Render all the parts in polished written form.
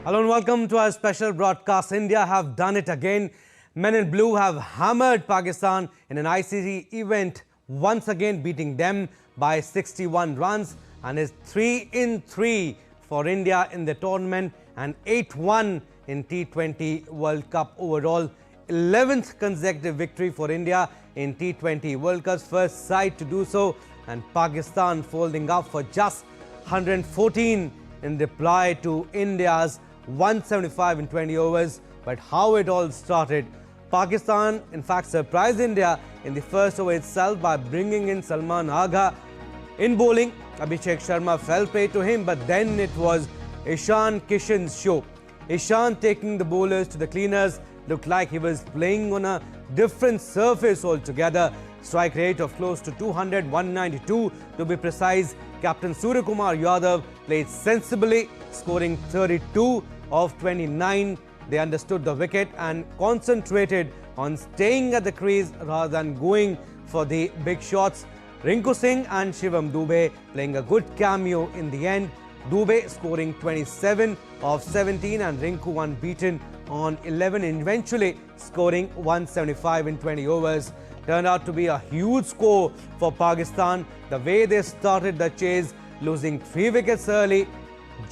Hello and welcome to our special broadcast. India have done it again. Men in blue have hammered Pakistan in an ICC event, once again beating them by 61 runs, and is 3-3 for India in the tournament and 8-1 in T20 World Cup overall. 11th consecutive victory for India in T20 World Cup's first side to do so, and Pakistan folding up for just 114 in reply to India's 175 in 20 overs. But how it all started, Pakistan in fact surprised India in the first over itself by bringing in Salman Agha. In bowling, Abhishek Sharma fell prey to him, but then it was Kishan's show. Ishan taking the bowlers to the cleaners, looked like he was playing on a different surface altogether. Strike rate of close to 200, 192 to be precise. Captain Suryakumar Yadav played sensibly, scoring 32 of 29. They understood the wicket and concentrated on staying at the crease rather than going for the big shots. Rinku Singh and Shivam Dube playing a good cameo in the end. Dube scoring 27 of 17 and Rinku unbeaten on 11, eventually scoring 175 in 20 overs. Turned out to be a huge score for Pakistan. The way they started the chase, losing 3 wickets early.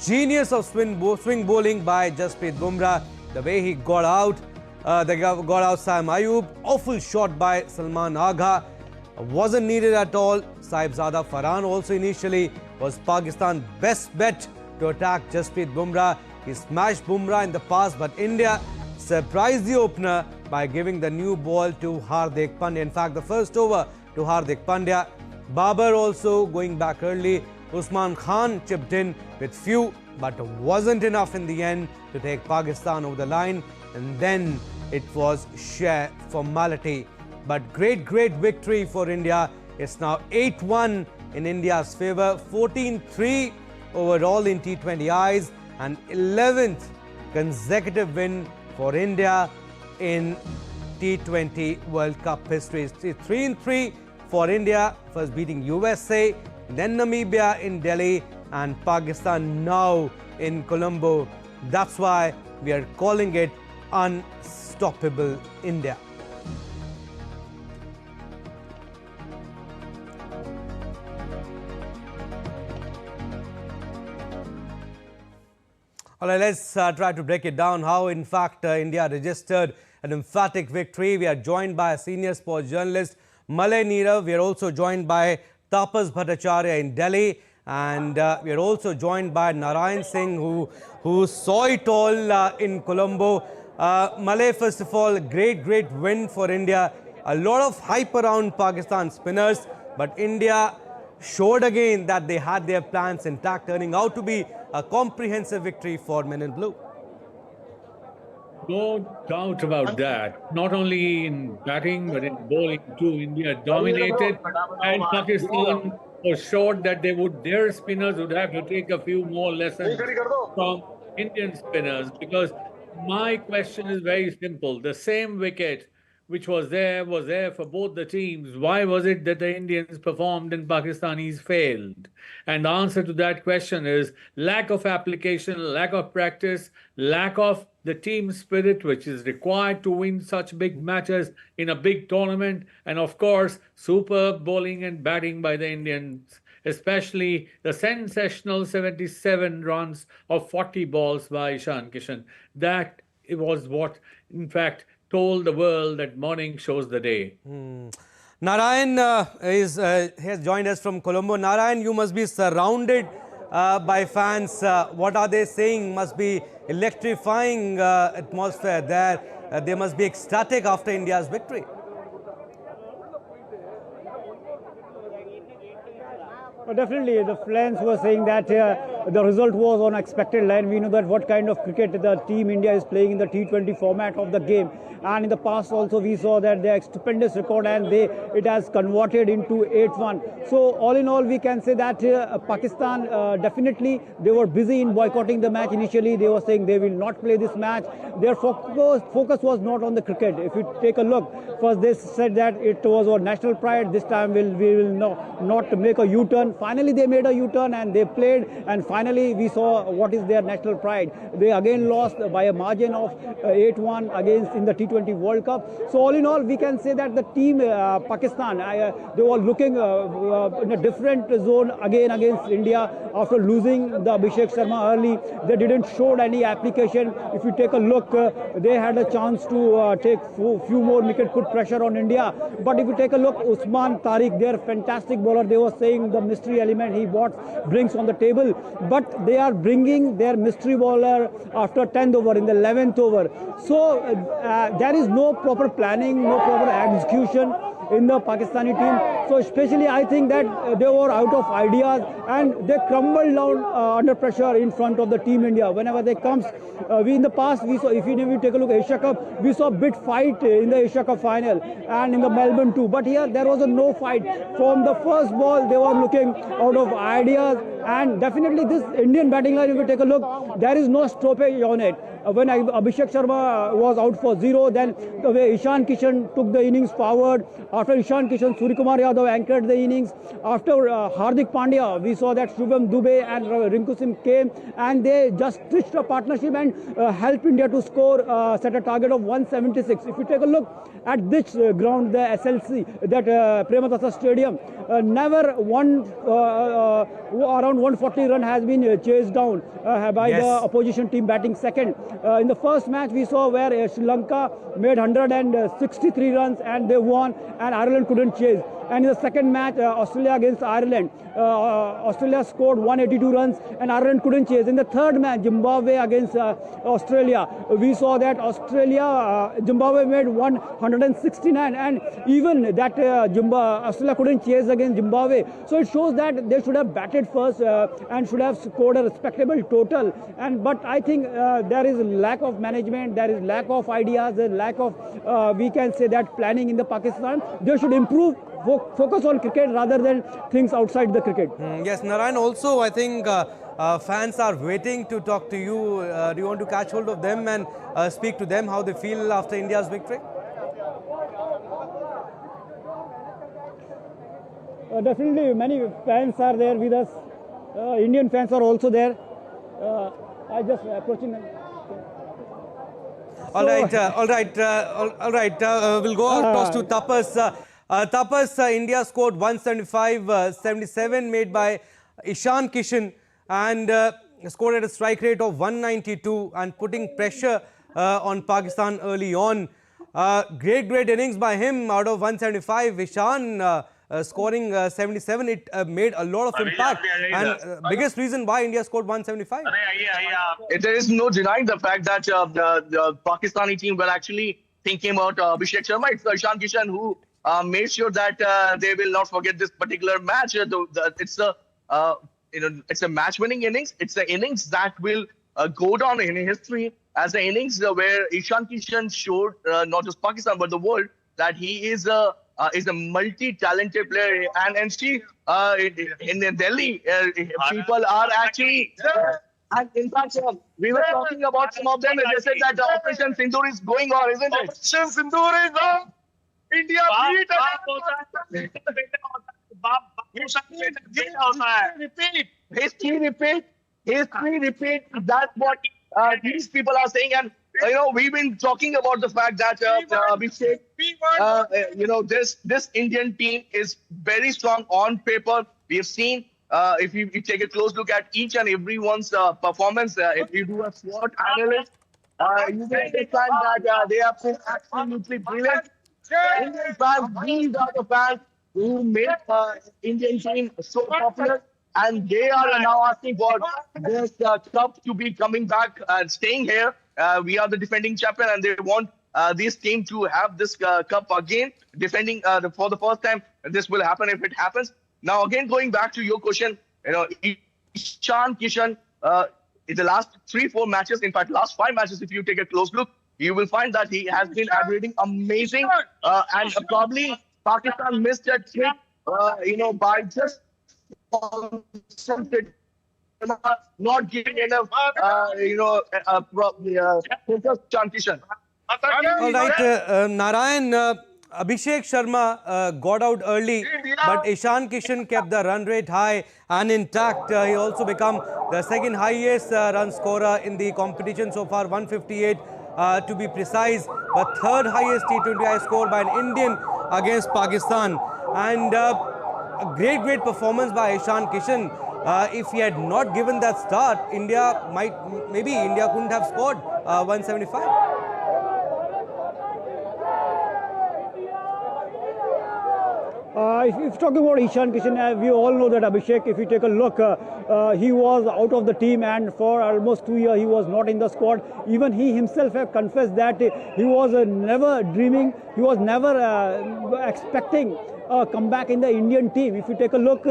Genius of swing bowling by Jasprit Bumrah. The way he got out, got out Sam Ayub. Awful shot by Salman Agha. Wasn't needed at all. Sahibzada Farhan also initially was Pakistan's best bet to attack Jasprit Bumrah. He smashed Bumrah in the past, but India surprised the opener by giving the new ball to Hardik Pandya. In fact, the first over to Hardik Pandya. Babar also going back early. Usman Khan chipped in with few, but wasn't enough in the end to take Pakistan over the line. And then it was sheer formality. But great victory for India. It's now 8-1 in India's favour, 14-3 overall in T20 eyes, and 11th consecutive win for India in T20 World Cup history. It's 3-3 for India, first beating USA, then Namibia in Delhi, and Pakistan now in Colombo. That's why we are calling it Unstoppable India. All right, let's try to break it down how, in fact, India registered an emphatic victory. We are joined by a senior sports journalist, Malay Nirav. We are also joined by Tapas Bhattacharya in Delhi. And we are also joined by Narayan Singh, who saw it all in Colombo. Malay, first of all, great win for India. A lot of hype around Pakistan spinners, but India showed again that they had their plans intact, turning out to be a comprehensive victory for Men in Blue. No doubt about that. Not only in batting, but in bowling too. India dominated, and Pakistan was sure that their spinners would have to take a few more lessons from Indian spinners. Because my question is very simple. The same wicket which was there for both the teams. Why was it that the Indians performed and Pakistanis failed? And the answer to that question is lack of application, lack of practice, lack of the team spirit which is required to win such big matches in a big tournament, and of course, superb bowling and batting by the Indians, especially the sensational 77 runs of 40 balls by Kishan. That was what, in fact, told the world that morning shows the day. Narayan has joined us from Colombo. Narayan, you must be surrounded by fans. What are they saying? Must be electrifying atmosphere there. They must be ecstatic after India's victory. Definitely, the fans were saying that the result was on expected line. We know that what kind of cricket the team India is playing in the T20 format of the game. And in the past also we saw that they are stupendous record, and it has converted into 8-1. So all in all, we can say that Pakistan definitely they were busy in boycotting the match. Initially they were saying they will not play this match. Their focus was not on the cricket. If you take a look, first they said that it was our national pride. This time we will not make a U-turn. Finally they made a U-turn and they played, and finally we saw what is their national pride. They again lost by a margin of 8-1 against in the T20 World Cup. So all in all, we can say that the team Pakistan, they were looking in a different zone again against India after losing the Abhishek Sharma early. They didn't show any application. If you take a look, they had a chance to take few more wickets, put pressure on India. But if you take a look, Usman Tariq, their fantastic bowler, they were saying the mystery element he brings on the table. But they are bringing their mystery bowler after 10th over, in the 11th over. So there is no proper planning, no proper execution in the Pakistani team. So especially I think that they were out of ideas and they crumbled down under pressure in front of the Team India. Whenever they comes, we in the past we saw, if you take a look at Asia Cup, we saw a bit fight in the Asia Cup final and in the Melbourne too. But here there was a no fight. From the first ball they were looking out of ideas, and definitely this Indian batting line, if you take a look, there is no stoppage on it. When Abhishek Sharma was out for 0, then the way Ishan Kishan took the innings forward. After Ishan Kishan, Suryakumar Yadav anchored the innings. After Hardik Pandya, we saw that Shubham Dubey and Rinku Singh came and they just stitched a partnership and helped India to score, set a target of 176. If you take a look at this ground, the SLC, that Premadasa Stadium, never around 140 run has been chased down by the opposition team batting second. In the first match we saw where Sri Lanka made 163 runs and they won, and Ireland couldn't chase. And in the second match, Australia against Ireland, Australia scored 182 runs and Ireland couldn't chase. In the third match, Zimbabwe against Australia, we saw that Zimbabwe made 169, and even that Australia couldn't chase against Zimbabwe. So it shows that they should have batted first and should have scored a respectable total. But I think there is lack of management, there is lack of ideas, there is lack of, we can say that, planning in the Pakistan. They should improve, focus on cricket rather than things outside the cricket. Yes, Narayan, also I think fans are waiting to talk to you. Do you want to catch hold of them and speak to them how they feel after India's victory? Definitely, many fans are there with us. Indian fans are also there. I just approaching them. All right. We'll go across to Tapas. Tapas, India scored 175, 77 made by Ishan Kishan and scored at a strike rate of 192 and putting pressure on Pakistan early on. Great innings by him out of 175. Ishan scoring 77, it made a lot of impact, and biggest reason why India scored 175. There is no denying the fact that the Pakistani team were actually thinking about Abhishek Sharma. It's Ishan Kishan who made sure that they will not forget this particular match. It's a match-winning innings. It's the innings that will go down in history as the innings where Ishan Kishan showed not just Pakistan but the world that he is a multi-talented player. And see, in Delhi, people are actually. And in fact, we were talking about some of them, and they said that the Operation Sindoor is going on, isn't it? Operation Sindoor is on. India beat History repeat. That's what these people are saying. And we've been talking about the fact that Abhishek, this Indian team is very strong on paper. We have seen, if you take a close look at each and everyone's performance, if you do a SWOT analysis, you will understand that they have been absolutely brilliant. Indian fans, these are the fans who make Indian team so popular, and they are now asking for this cup to be coming back and staying here. We are the defending champion, and they want this team to have this cup again, defending for the first time. This will happen if it happens. Now, again, going back to your question, Ishan Kishan, in the last 3-4 matches, in fact, last 5 matches, if you take a close look, you will find that he has been averaging amazing, and probably Pakistan missed that trick, by just not giving enough, focus to Kishan. All right, Narayan, Abhishek Sharma got out early, but Ishan Kishan kept the run rate high and intact. He also become the second highest run scorer in the competition so far, 158 to be precise, but third highest T20I score by an Indian against Pakistan. And a great performance by Ishan Kishan. If he had not given that start, maybe India couldn't have scored 175. If talking about Ishan Kishan, we all know that Abhishek, if you take a look, he was out of the team, and for almost 2 years he was not in the squad. Even he himself have confessed that he was never dreaming, he was never expecting a comeback in the Indian team. If you take a look,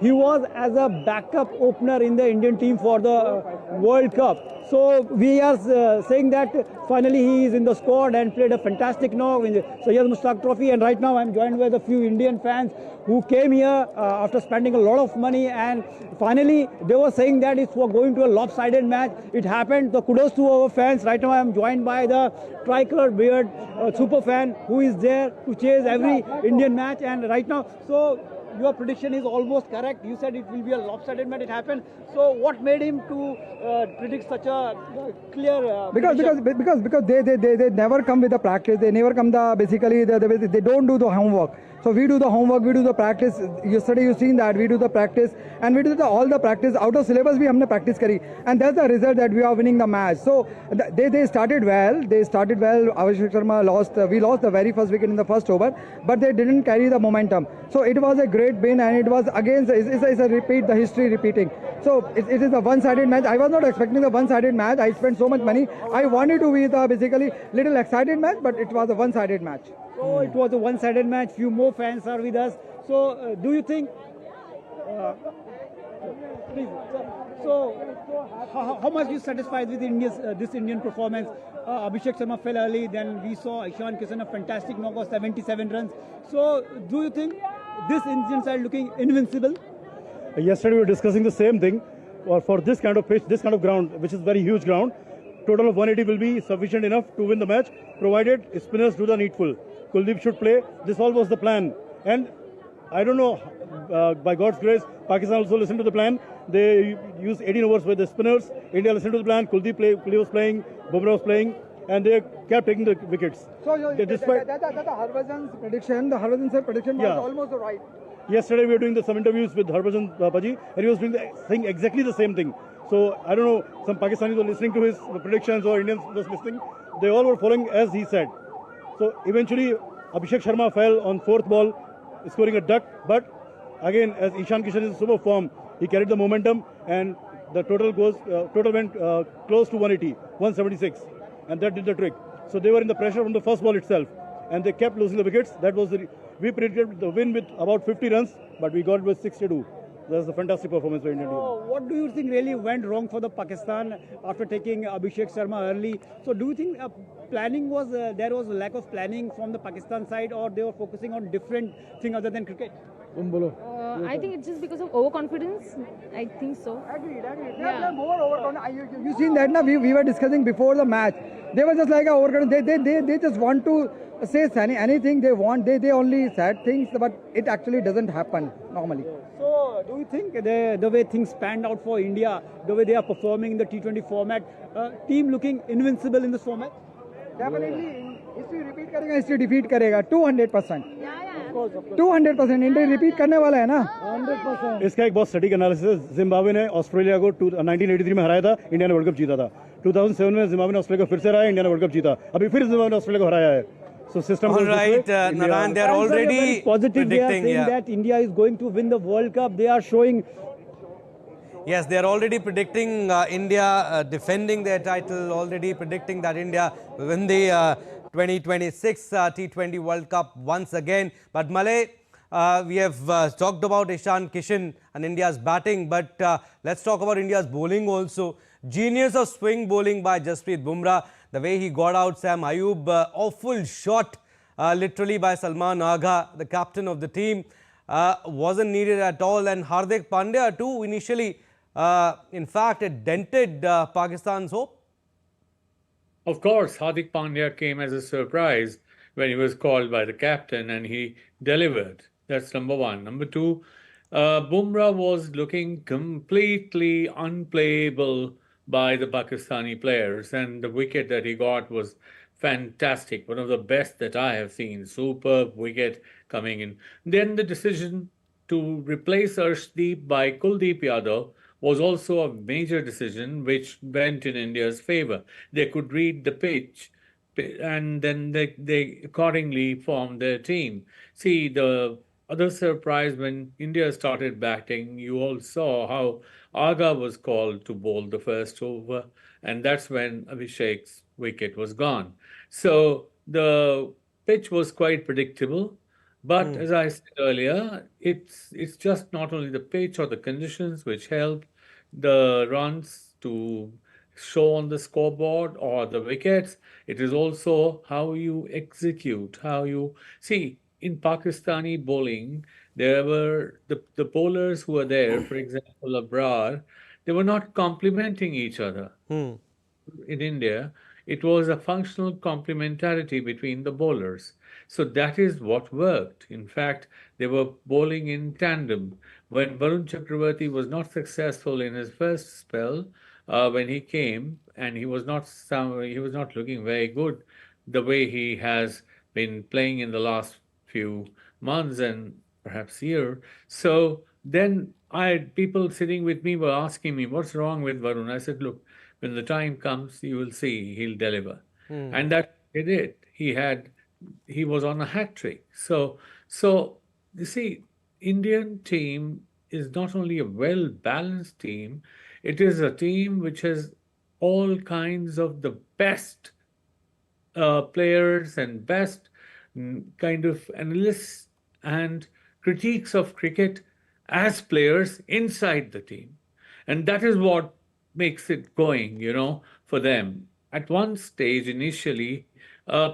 he was as a backup opener in the Indian team for the World Cup. So we are saying that finally he is in the squad and played a fantastic knock in the Syed Mushtaq Trophy. And right now I'm joined with a few Indian fans who came here after spending a lot of money, and finally they were saying that it's going to a lopsided match. It happened. So kudos to our fans. Right now I'm joined by the tricolor beard super fan who is there to chase every Indian match. And right now, so your prediction is almost correct. You said it will be a lopsided match. It happened. So what made him to predict such a clear? Because they never come with the practice. They never come they don't do the homework. So we do the homework, we do the practice. Yesterday you seen that we do the practice, and we do all the practice out of syllabus. We हमने practice करी, and that's the result that we are winning the match. So they started well. Abhishek Sharma lost. We lost the very first wicket in the first over, but they didn't carry the momentum. So it was a great win, and it was against it's a repeat, the history repeating. So it is a one-sided match. I was not expecting the one-sided match. I spent so much money. I wanted to be the basically little excited match, but it was a one-sided match. So it was a one-sided match. Few more fans are with us. So do you think? Please. So how much you satisfied with this Indian performance? Abhishek Sharma fell early. Then we saw Ishan Kishan a fantastic knock of 77 runs. So do you think this Indian side looking invincible? Yesterday we were discussing the same thing. For this kind of pitch, this kind of ground, which is very huge ground, total of 180 will be sufficient enough to win the match, provided spinners do the needful. Kuldeep should play. This all was the plan. And I don't know, by God's grace, Pakistan also listened to the plan. They used 18 overs with the spinners. India listened to the plan. Kuldeep was playing, Bumrah was playing, and they kept taking the wickets. So despite the Harbhajan's prediction, was almost right. Yesterday we were doing some interviews with Harbhajan Paji, and he was saying exactly the same thing. So I don't know, some Pakistanis were listening to his predictions or Indians was listening. They all were following as he said. So eventually Abhishek Sharma fell on fourth ball, scoring a duck. But again, as Ishan Kishan is in super form, he carried the momentum, and the total went close to 180, 176, and that did the trick. So they were in the pressure from the first ball itself, and they kept losing the wickets. We predicted the win with about 50 runs, but we got it with 62. That's a fantastic performance by Indian team. What do you think really went wrong for the Pakistan after taking Abhishek Sharma early? So do you think planning was there was a lack of planning from the Pakistan side, or they were focusing on different thing other than cricket? I think it's just because of overconfidence. I think so. Agreed. Yeah. They're more overconfident. You seen that now? We were discussing before the match. They were just like overconfident. They just want to say anything they want. They only said things, but it actually doesn't happen normally. So do you think the way things panned out for India, the way they are performing in the T20 format, team looking invincible in this format? Definitely, history repeat करेगा, history defeat करेगा, 200%. Yeah. 200%. India repeat करने वाला है ना? 100%. इसका एक बहुत सटीक एनालिसिस है. जिम्बाब्वे ने ऑस्ट्रेलिया को 1983 में हराया था, इंडिया ने वर्ल्ड कप जीता था. 2007 में जिम्बाब्वे ने ऑस्ट्रेलिया को फिर से हराया, इंडिया ने वर्ल्ड कप जीता. अभी फिर जिम्बाब्वे ने ऑस्ट्रेलिया को हराया है. So system. All right, Naran, they are already positive. They are predicting saying that India is going to win the World Cup. They are showing. Yes, they are already predicting India defending their title, already predicting that India will win the 2026 T20 World Cup once again. But Malay, we have talked about Ishan Kishan and India's batting, but let's talk about India's bowling also. Genius of swing bowling by Jasprit Bumrah. The way he got out Sam Ayub, awful shot literally by Salman Agha, the captain of the team, wasn't needed at all. And Hardik Pandya too initially, in fact, it dented Pakistan's hope. Of course, Hardik Pandya came as a surprise when he was called by the captain, and he delivered. That's number one. Number two, Bumrah was looking completely unplayable by the Pakistani players, and the wicket that he got was fantastic, one of the best that I have seen. Superb wicket coming in. Then the decision to replace Arshdeep by Kuldeep Yadav was also a major decision which went in India's favor. They could read the pitch, and then they accordingly formed their team. See, the other surprise, when India started batting, you all saw how Aga was called to bowl the first over, and that's when Abhishek's wicket was gone. So the pitch was quite predictable. But as I said earlier, it's just not only the pitch or the conditions which help the runs to show on the scoreboard or the wickets. It is also how you execute, how you see. In Pakistani bowling, there were the bowlers who were there, for example, Abrar, they were not complementing each other. In India, it was a functional complementarity between the bowlers. So that is what worked. In fact, they were bowling in tandem. When Varun Chakravarti was not successful in his first spell, when he came, and he was not looking very good the way he has been playing in the last few months and perhaps year. So then people sitting with me were asking me, what's wrong with Varun? I said, look, when the time comes, you will see he'll deliver. And that he did. He was on a hat trick. So you see, Indian team is not only a well-balanced team, it is a team which has all kinds of the best players and best kind of analysts and critiques of cricket as players inside the team. And that is what makes it going, for them. At one stage, initially,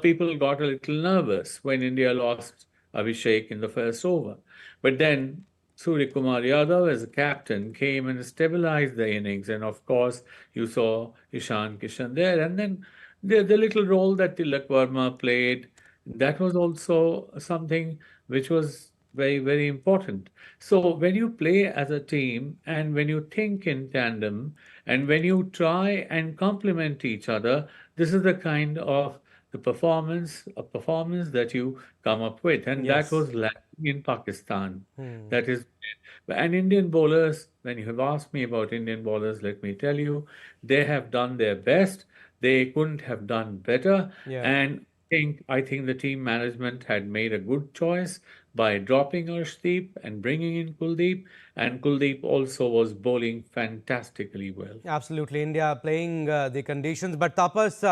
people got a little nervous when India lost Abhishek in the first over. But then Surya Kumar Yadav, as a captain, came and stabilized the innings. And of course, you saw Kishan there. And then the little role that Tilak Verma played, that was also something which was very, very important. So when you play as a team and when you think in tandem and when you try and complement each other, this is the kind of the performance that you come up with. And that was lacking in Pakistan. That is, and Indian bowlers, when you have asked me about Indian bowlers, let me tell you, they have done their best. They couldn't have done better. And I think the team management had made a good choice by dropping Arshdeep and bringing in Kuldeep. And Kuldeep also was bowling fantastically well. Absolutely. India playing the conditions. But Tapas,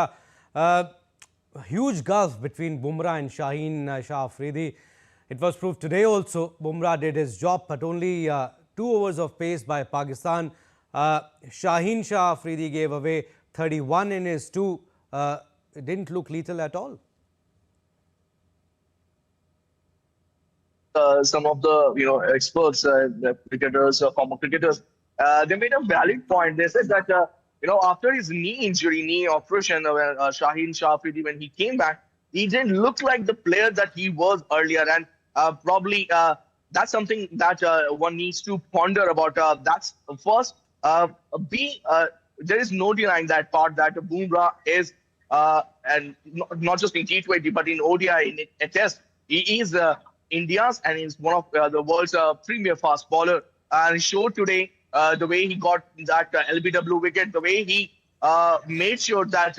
huge gulf between Bumrah and Shaheen Shah Afridi. It was proved today also. Bumrah did his job, but only 2 overs of pace by Pakistan. Shaheen Shah Afridi gave away 31 in his 2. It didn't look lethal at all. Some of the experts, the cricketers, former cricketers, they made a valid point. They said that after his knee operation, Shaheen Shah Afridi, when he came back, he didn't look like the player that he was earlier, and probably that's something that one needs to ponder about. That's first. There is no denying that part that Bumrah is, and not just in T20 but in ODI, in Test, he is India's and is one of the world's premier fast bowler. And he showed today the way he got that LBW wicket, the way he made sure that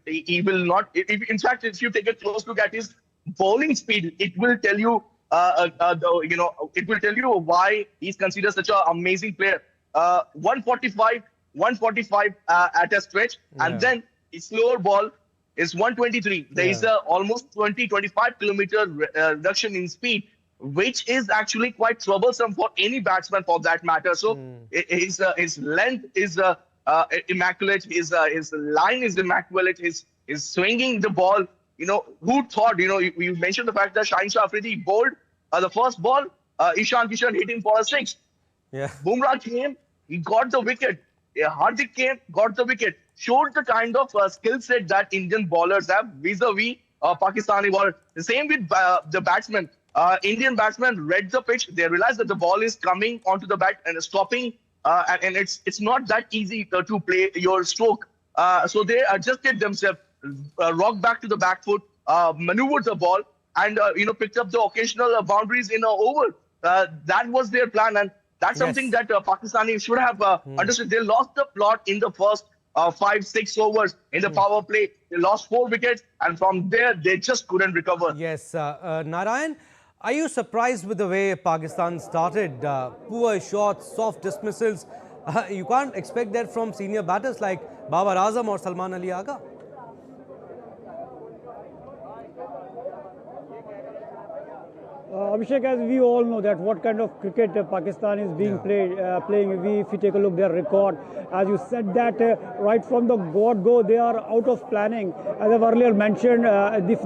he will not. In fact, if you take a close look at his bowling speed, it will tell you, it will tell you why he's considered such an amazing player. 145 at a stretch, and then his slower ball is 123. There is a almost 25 kilometer reduction in speed, which is actually quite troublesome for any batsman for that matter. So his length is immaculate. His line is immaculate. His swinging the ball. Who thought? You mentioned the fact that Shaheen Shah Afridi bowled the first ball. Ishan Kishan hit him for a 6. Bumrah came, he got the wicket. Hardik came, got the wicket. Showed the kind of skill set that Indian bowlers have vis-a-vis Pakistani bowler. The same with the batsman. Indian batsmen read the pitch. They realized that the ball is coming onto the bat and stopping, and it's not that easy to play your stroke. So they adjusted themselves, rocked back to the back foot, maneuvered the ball, and picked up the occasional boundaries in an over. That was their plan, and that's something that Pakistani should have understood. They lost the plot in the first 5-6 overs in the power play. They lost 4 wickets, and from there they just couldn't recover. Yes, Narayan, are you surprised with the way Pakistan started? Poor shots, soft dismissals. You can't expect that from senior batters like Babar Azam or Salman Ali Agha. Abhishek, as we all know that what kind of cricket Pakistan is being playing. If you take a look their record, as you said that right from the go, they are out of planning. As I've earlier mentioned, if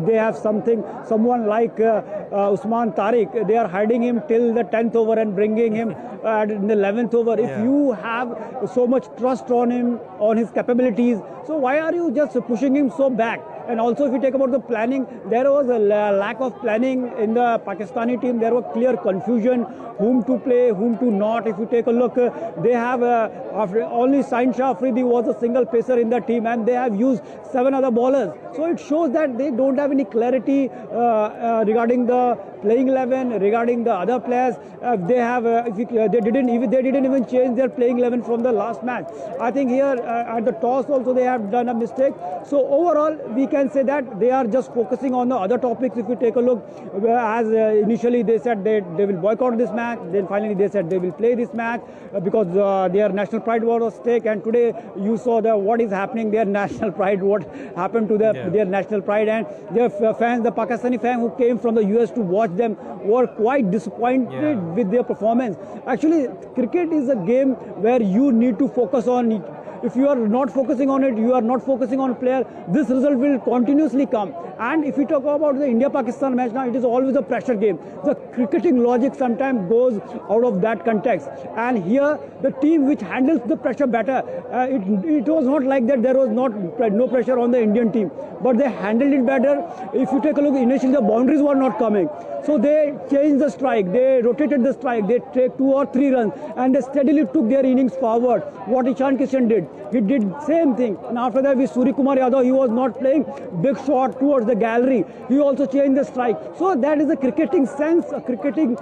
they have someone like Usman Tariq, they are hiding him till the 10th over and bringing him in the 11th over. If you have so much trust on him, on his capabilities, so why are you just pushing him so back? And also, if you take about the planning, there was a lack of planning in the Pakistani team. There was clear confusion, whom to play, whom to not. If you take a look, they have only Sain Shah Afridi was a single pacer in the team, and they have used 7 other bowlers. So it shows that they don't have any clarity regarding the playing 11, regarding the other players. They didn't even change their playing 11 from the last match. I think here at the toss also they have done a mistake. So overall, we can say that they are just focusing on the other topics. If you take a look, as initially they said they will boycott this match, then finally they said they will play this match because their national pride was at stake. And today you saw what is happening, their national pride, what happened to their national pride, and their fans, the Pakistani fans who came from the US to watch them, were quite disappointed with their performance. Actually, cricket is a game where you need to focus on it. If you are not focusing on it, you are not focusing on a player, this result will continuously come. And if we talk about the India-Pakistan match now, it is always a pressure game. The cricketing logic sometimes goes out of that context. And here, the team which handles the pressure better, it was not like that there was no pressure on the Indian team. But they handled it better. If you take a look, initially the boundaries were not coming. So they changed the strike, they rotated the strike, they take 2 or 3 runs, and they steadily took their innings forward. What Kishan did, he did same thing. And after that, with Surya Kumar Yadav, he was not playing big shot towards the gallery. He also changed the strike. So that is a cricketing sense, a cricketing,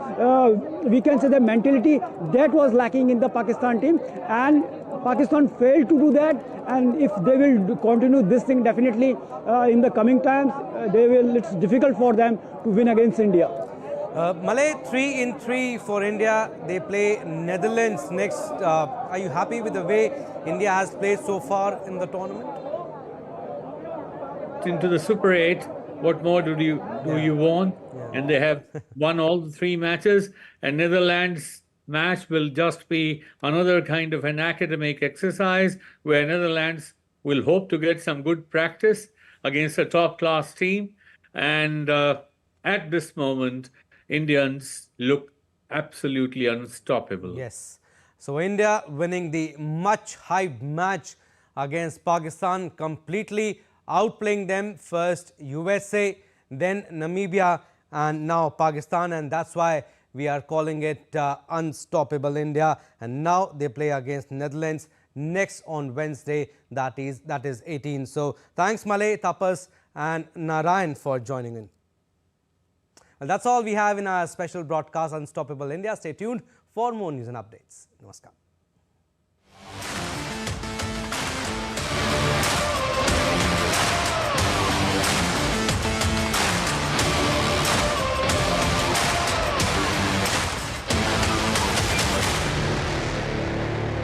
we can say the mentality that was lacking in the Pakistan team. And Pakistan failed to do that. And if they will continue this thing, definitely in the coming times, it's difficult for them to win against India. Malay, 3 in 3 for India. They play Netherlands next. Are you happy with the way India has played so far in the tournament? Into the Super 8, what more do you want? And they have won all the 3 matches, and Netherlands match will just be another kind of an academic exercise where Netherlands will hope to get some good practice against a top-class team. And at this moment, Indians look absolutely unstoppable. Yes. So India winning the much-hyped match against Pakistan, completely outplaying them. First USA, then Namibia, and now Pakistan. And that's why we are calling it Unstoppable India. And now they play against Netherlands next on Wednesday, that is 18. So thanks Malay, Tapas and Narayan for joining in. Well, that's all we have in our special broadcast Unstoppable India. Stay tuned for more news and updates. Namaskar.